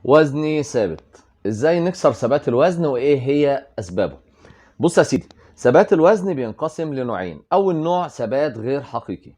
وزني ثابت. ازاي نكسر ثبات الوزن وايه هي اسبابه؟ بص يا سيدي، ثبات الوزن بينقسم لنوعين. اول نوع ثبات غير حقيقي،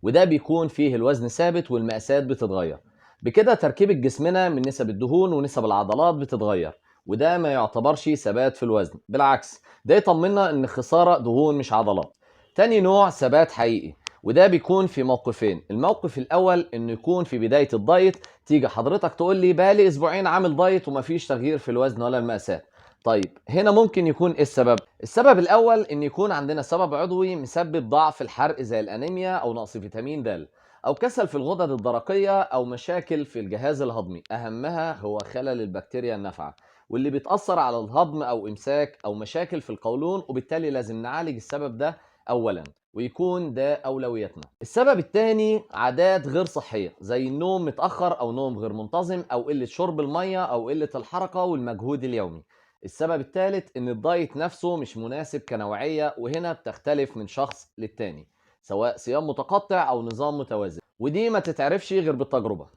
وده بيكون فيه الوزن ثابت والمقاسات بتتغير. بكده تركيبة جسمنا من نسب الدهون ونسب العضلات بتتغير، وده ما يعتبرش ثبات في الوزن، بالعكس ده يطمنا ان خسارة دهون مش عضلات. تاني نوع ثبات حقيقي، وده بيكون في موقفين. الموقف الاول انه يكون في بداية الدايت، تيجي حضرتك تقول لي بقالي اسبوعين عامل دايت ومفيش تغيير في الوزن ولا المقاسات. طيب هنا ممكن يكون ايه السبب؟ السبب الاول ان يكون عندنا سبب عضوي مسبب ضعف الحرق زي الانيميا او نقص فيتامين د، او كسل في الغدد الدرقيه، او مشاكل في الجهاز الهضمي، اهمها هو خلل البكتيريا النافعه واللي بيتاثر على الهضم، او امساك او مشاكل في القولون، وبالتالي لازم نعالج السبب ده اولا ويكون ده اولوياتنا. السبب الثاني عادات غير صحيه زي النوم متاخر او نوم غير منتظم او قله شرب الميه او قله الحركه والمجهود اليومي. السبب الثالث ان الدايت نفسه مش مناسب كنوعيه، وهنا بتختلف من شخص للتاني، سواء صيام متقطع او نظام متوازن، ودي ما تتعرفش غير بالتجربه.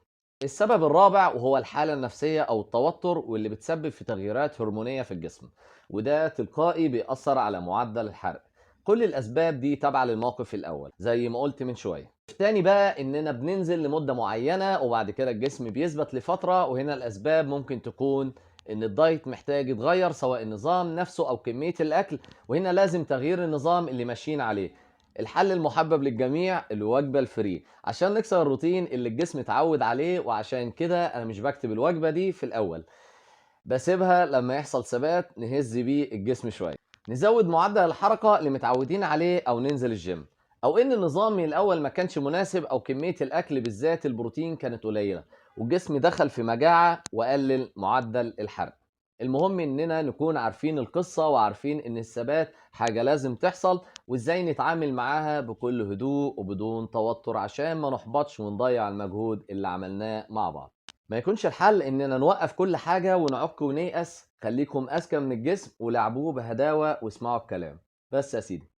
السبب الرابع وهو الحالة النفسية أو التوتر، واللي بتسبب في تغييرات هرمونية في الجسم، وده تلقائي بيأثر على معدل الحرق. كل الأسباب دي تابعة للموقف الأول زي ما قلت من شوية. التاني بقى إننا بننزل لمدة معينة وبعد كده الجسم بيثبت لفترة، وهنا الأسباب ممكن تكون إن الدايت محتاج يتغير، سواء النظام نفسه أو كمية الأكل، وهنا لازم تغيير النظام اللي ماشيين عليه. الحل المحبب للجميع الوجبة الفري، عشان نكسر الروتين اللي الجسم اتعود عليه، وعشان كده انا مش بكتب الوجبة دي في الاول، بسيبها لما يحصل ثبات نهز بيه الجسم شوية. نزود معدل الحركة اللي متعودين عليه او ننزل الجيم، او ان النظام من الاول ما كانش مناسب، او كمية الاكل بالذات البروتين كانت قليلة والجسم دخل في مجاعة وقلل معدل الحرق. المهم اننا نكون عارفين القصة وعارفين ان الثبات حاجة لازم تحصل، وازاي نتعامل معاها بكل هدوء وبدون توتر عشان ما نحبطش ونضيع المجهود اللي عملناه مع بعض. ما يكونش الحل اننا نوقف كل حاجة ونعك ونيأس. خليكم اذكى من الجسم ولعبوه بهداوة واسمعوا الكلام. بس يا سيدي.